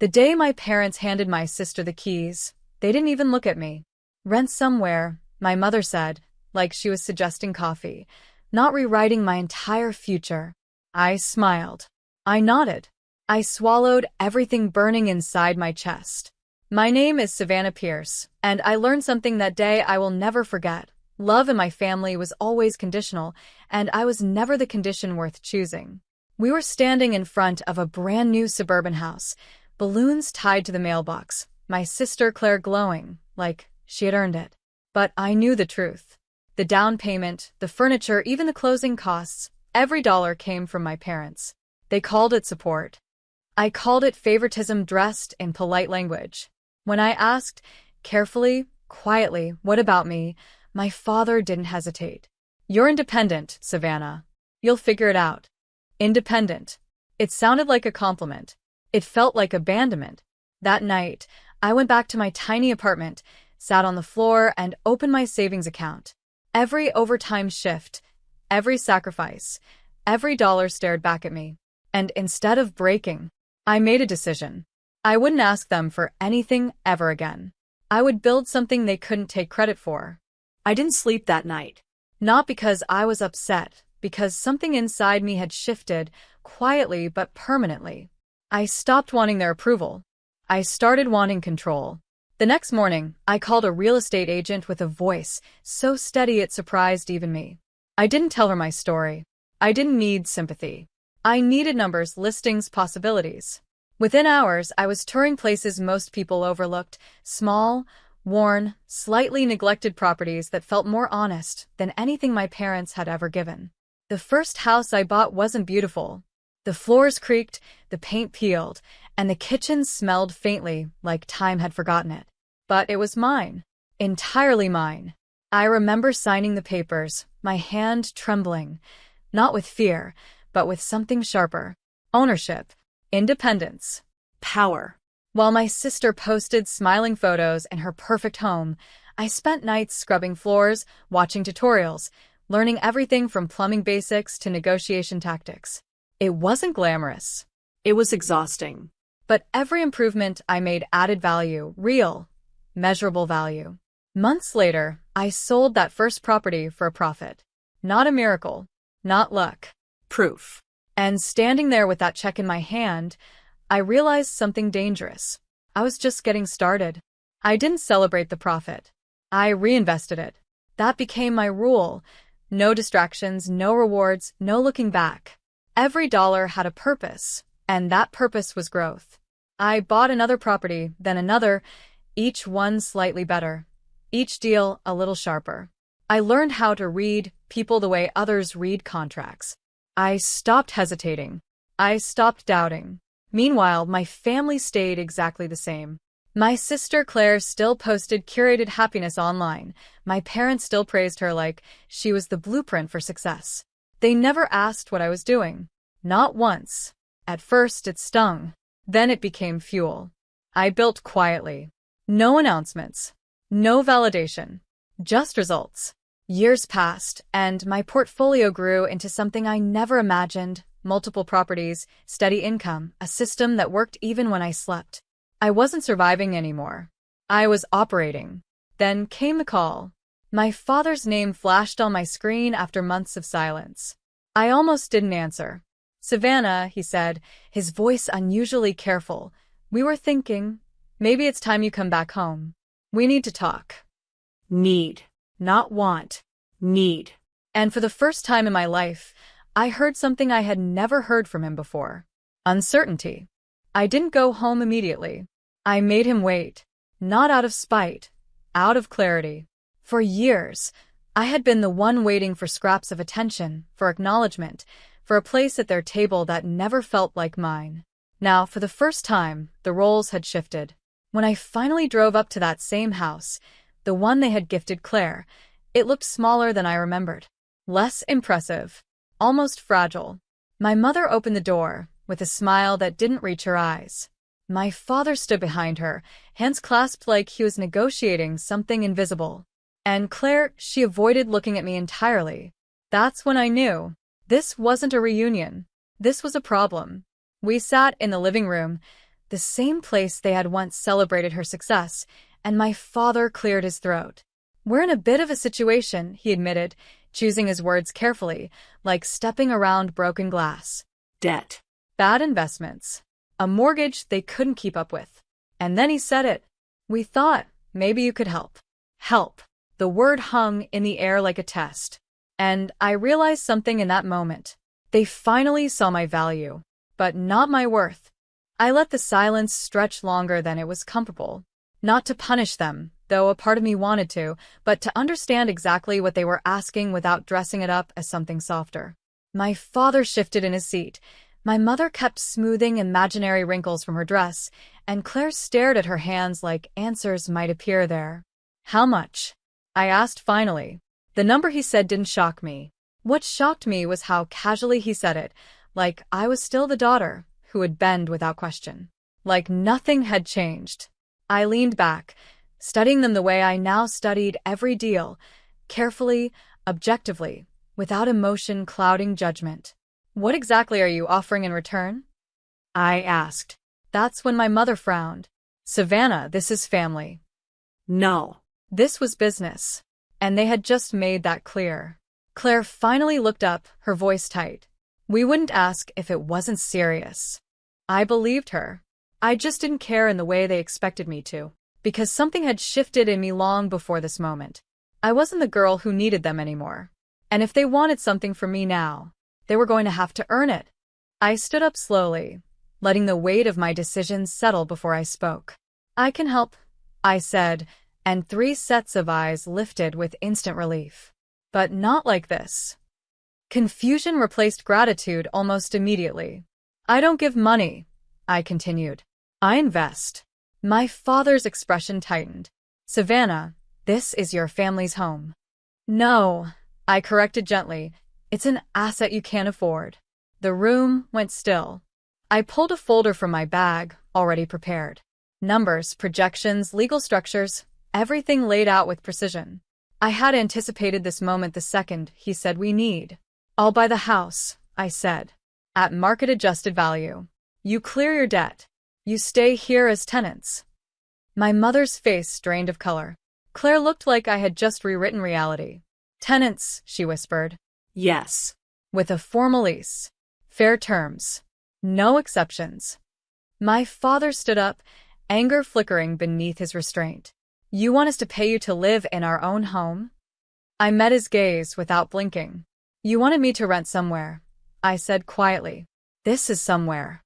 The day my parents handed my sister the keys, they didn't even look at me. Rent somewhere, my mother said, like she was suggesting coffee, not rewriting my entire future. I smiled. I nodded. I swallowed, everything burning inside my chest. My name is Savannah Pierce, and I learned something that day I will never forget. Love in my family was always conditional, and I was never the condition worth choosing. We were standing in front of a brand new suburban house, balloons tied to the mailbox, my sister Claire glowing, like she had earned it. But I knew the truth. The down payment, the furniture, even the closing costs, every dollar came from my parents. They called it support. I called it favoritism dressed in polite language. When I asked, carefully, quietly, what about me, my father didn't hesitate. You're independent, Savannah. You'll figure it out. Independent. It sounded like a compliment. It felt like abandonment. That night, I went back to my tiny apartment, sat on the floor, and opened my savings account. Every overtime shift, every sacrifice, every dollar stared back at me. And instead of breaking, I made a decision. I wouldn't ask them for anything ever again. I would build something they couldn't take credit for. I didn't sleep that night. Not because I was upset, because something inside me had shifted, quietly but permanently. I stopped wanting their approval. I started wanting control. The next morning, I called a real estate agent with a voice so steady it surprised even me. I didn't tell her my story. I didn't need sympathy. I needed numbers, listings, possibilities. Within hours, I was touring places most people overlooked, small, worn, slightly neglected properties that felt more honest than anything my parents had ever given. The first house I bought wasn't beautiful. The floors creaked, the paint peeled, and the kitchen smelled faintly like time had forgotten it. But it was mine. Entirely mine. I remember signing the papers, my hand trembling, not with fear, but with something sharper. Ownership. Independence. Power. While my sister posted smiling photos in her perfect home, I spent nights scrubbing floors, watching tutorials, learning everything from plumbing basics to negotiation tactics. It wasn't glamorous. It was exhausting. But every improvement I made added value, real, measurable value. Months later, I sold that first property for a profit. Not a miracle. Not luck. Proof. And standing there with that check in my hand, I realized something dangerous. I was just getting started. I didn't celebrate the profit. I reinvested it. That became my rule. No distractions, no rewards, no looking back. Every dollar had a purpose, and that purpose was growth. I bought another property, then another, each one slightly better. Each deal a little sharper. I learned how to read people the way others read contracts. I stopped hesitating. I stopped doubting. Meanwhile, my family stayed exactly the same. My sister Claire still posted curated happiness online. My parents still praised her like she was the blueprint for success. They never asked what I was doing. Not once. At first it stung. Then it became fuel. I built quietly. No announcements. No validation. Just results. Years passed, and my portfolio grew into something I never imagined. Multiple properties, steady income, a system that worked even when I slept. I wasn't surviving anymore. I was operating. Then came the call. My father's name flashed on my screen after months of silence. I almost didn't answer. Savannah, he said, his voice unusually careful. We were thinking, maybe it's time you come back home. We need to talk. Need. Not want. Need. And for the first time in my life, I heard something I had never heard from him before. Uncertainty. I didn't go home immediately. I made him wait. Not out of spite. Out of clarity. For years, I had been the one waiting for scraps of attention, for acknowledgement, for a place at their table that never felt like mine. Now, for the first time, the roles had shifted. When I finally drove up to that same house, the one they had gifted Claire, it looked smaller than I remembered. Less impressive. Almost fragile. My mother opened the door, with a smile that didn't reach her eyes. My father stood behind her, hands clasped like he was negotiating something invisible. And Claire, she avoided looking at me entirely. That's when I knew. This wasn't a reunion. This was a problem. We sat in the living room, the the same place they had once celebrated her success, and my father cleared his throat. "We're in a bit of a situation," he admitted, choosing his words carefully, like stepping around broken glass. Debt. Bad investments. A mortgage they couldn't keep up with. And then he said it. "We thought maybe you could help." Help. The word hung in the air like a test. And I realized something in that moment. They finally saw my value, but not my worth. I let the silence stretch longer than it was comfortable. Not to punish them, though a part of me wanted to, but to understand exactly what they were asking without dressing it up as something softer. My father shifted in his seat. My mother kept smoothing imaginary wrinkles from her dress, and Claire stared at her hands like answers might appear there. "How much?" I asked finally. The number he said didn't shock me. What shocked me was how casually he said it, like I was still the daughter who would bend without question. Like nothing had changed. I leaned back, studying them the way I now studied every deal, carefully, objectively, without emotion clouding judgment. "What exactly are you offering in return?" I asked. That's when my mother frowned. "Savannah, this is family." No. This was business. And they had just made that clear. Claire finally looked up, her voice tight. "We wouldn't ask if it wasn't serious." I believed her. I just didn't care in the way they expected me to. Because something had shifted in me long before this moment. I wasn't the girl who needed them anymore. And if they wanted something from me now, they were going to have to earn it. I stood up slowly, letting the weight of my decisions settle before I spoke. "I can help," I said, and 3 sets of eyes lifted with instant relief. But not like this. Confusion replaced gratitude almost immediately. "I don't give money," I continued. "I invest." My father's expression tightened. "Savannah, this is your family's home." "No," I corrected gently. "It's an asset you can't afford." The room went still. I pulled a folder from my bag, already prepared. Numbers, projections, legal structures, everything laid out with precision. I had anticipated this moment the second he said we need. "I'll buy the house," I said. "At market-adjusted value. You clear your debt. You stay here as tenants." My mother's face drained of color. Claire looked like I had just rewritten reality. "Tenants," she whispered. Yes. "With a formal lease. Fair terms. No exceptions." My father stood up, anger flickering beneath his restraint. "You want us to pay you to live in our own home?" I met his gaze without blinking. "You wanted me to rent somewhere," I said quietly. "This is somewhere."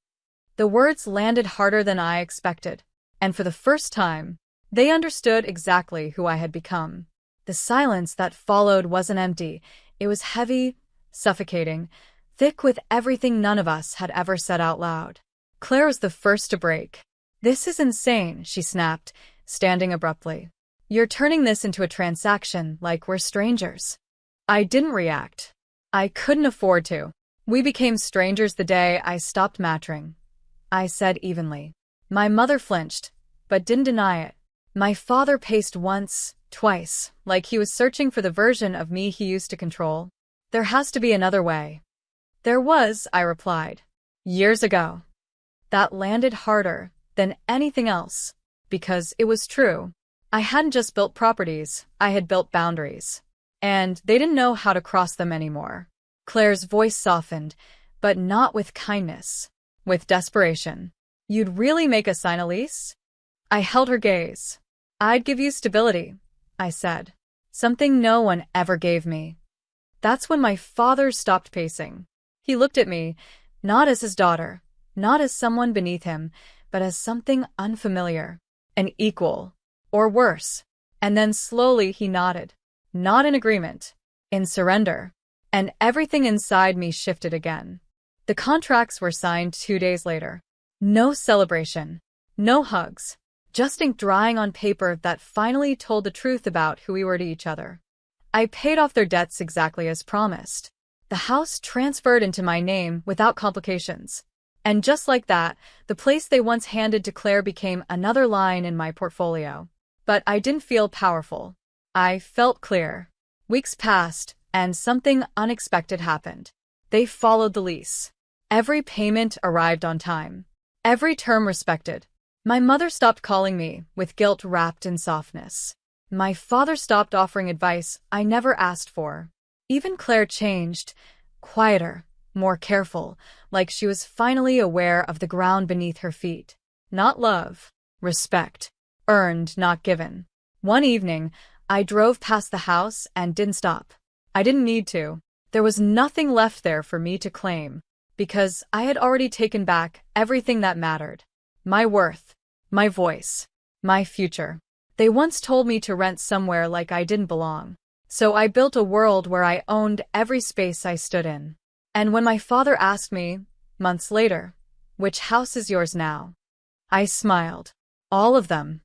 The words landed harder than I expected, and for the first time, they understood exactly who I had become. The silence that followed wasn't empty. It was heavy, suffocating, thick with everything none of us had ever said out loud. Claire was the first to break. "This is insane," she snapped, standing abruptly. "You're turning this into a transaction like we're strangers." I didn't react. I couldn't afford to. "We became strangers the day I stopped matching," I said evenly. My mother flinched, but didn't deny it. My father paced once, twice, like he was searching for the version of me he used to control. "There has to be another way." "There was," I replied. "Years ago." That landed harder than anything else, because it was true. I hadn't just built properties, I had built boundaries. And they didn't know how to cross them anymore. Claire's voice softened, but not with kindness, with desperation. "You'd really make us sign a lease?" I held her gaze. "I'd give you stability," I said. "Something no one ever gave me." That's when my father stopped pacing. He looked at me, not as his daughter, not as someone beneath him, but as something unfamiliar, an equal, or worse. And then slowly he nodded. Not in agreement, in surrender. And everything inside me shifted again. The contracts were signed 2 days later. No celebration, no hugs, just ink drying on paper that finally told the truth about who we were to each other. I paid off their debts exactly as promised. The house transferred into my name without complications. And just like that, the place they once handed to Claire became another line in my portfolio. But I didn't feel powerful. I felt clear. Weeks passed, and something unexpected happened. They followed the lease. Every payment arrived on time. Every term respected. My mother stopped calling me with guilt wrapped in softness. My father stopped offering advice I never asked for. Even Claire changed, quieter, more careful, like she was finally aware of the ground beneath her feet. Not love, respect. Earned, not given. One evening, I drove past the house and didn't stop. I didn't need to. There was nothing left there for me to claim, because I had already taken back everything that mattered. My worth, my voice, my future. They once told me to rent somewhere like I didn't belong. So I built a world where I owned every space I stood in. And when my father asked me, months later, which house is yours now? I smiled. All of them.